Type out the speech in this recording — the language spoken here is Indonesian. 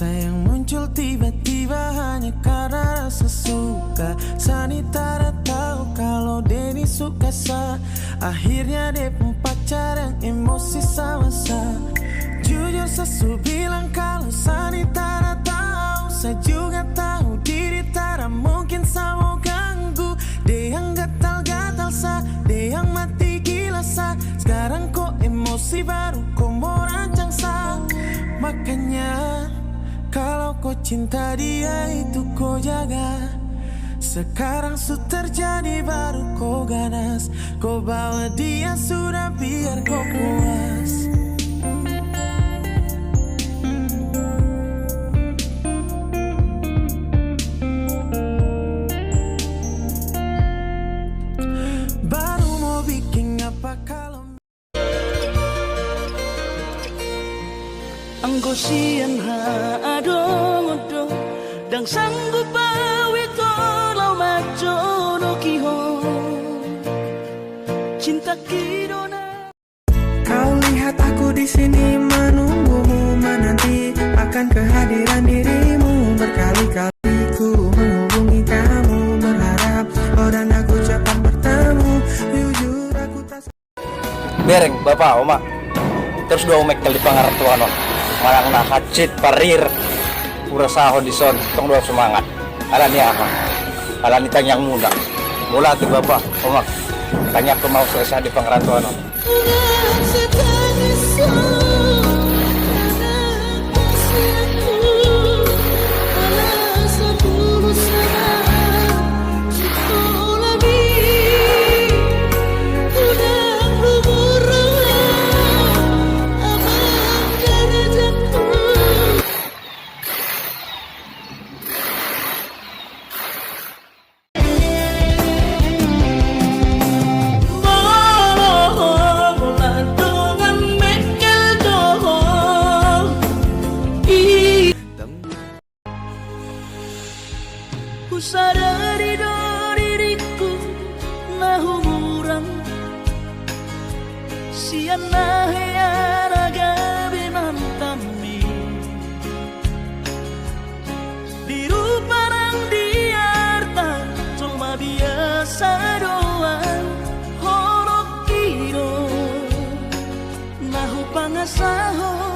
Rasa yang muncul tiba-tiba hanya karena rasa suka. Sanitara tahu kalau Denny suka sa. Akhirnya dia pun pacar yang emosi sama sa. Jujur sesu bilang kalau Sanitara tahu. Saya juga tahu diri Tara mungkin sama ganggu. Dia yang gatal-gatal sa, dia yang mati gila sa. Sekarang kok emosi baru kok mau rancang sa. Makanya kalau kau cinta dia itu kau jaga. Sekarang su terjadi baru kau ganas. Kau bawa dia sudah biar kau puas. Baru mau bikin apa kalau Anggo sian ha adong-odong dang sanggup bawi kalau maco no kihon cinta kidona. kau lihat aku di sini menunggumu, menanti akan kehadiran dirimu. Berkali-kali ku menghubungi kamu, berharap kau dan aku cepat bertemu. Jujur aku tak Bereng, bapak, oma. Terus dua omek kali pangartuan no. Marang na kacit parir. Urasaho di son, tong dua semangat. Alani apa? Alani tanyang muda. Mula tuh bapak, oma. Tanya aku mau selesai di pangartuan no. Ku sadari do diriku na humuran sian na heyaraga binantami biru parang diarta cuma biasa doang horok kiro nahu pangasaho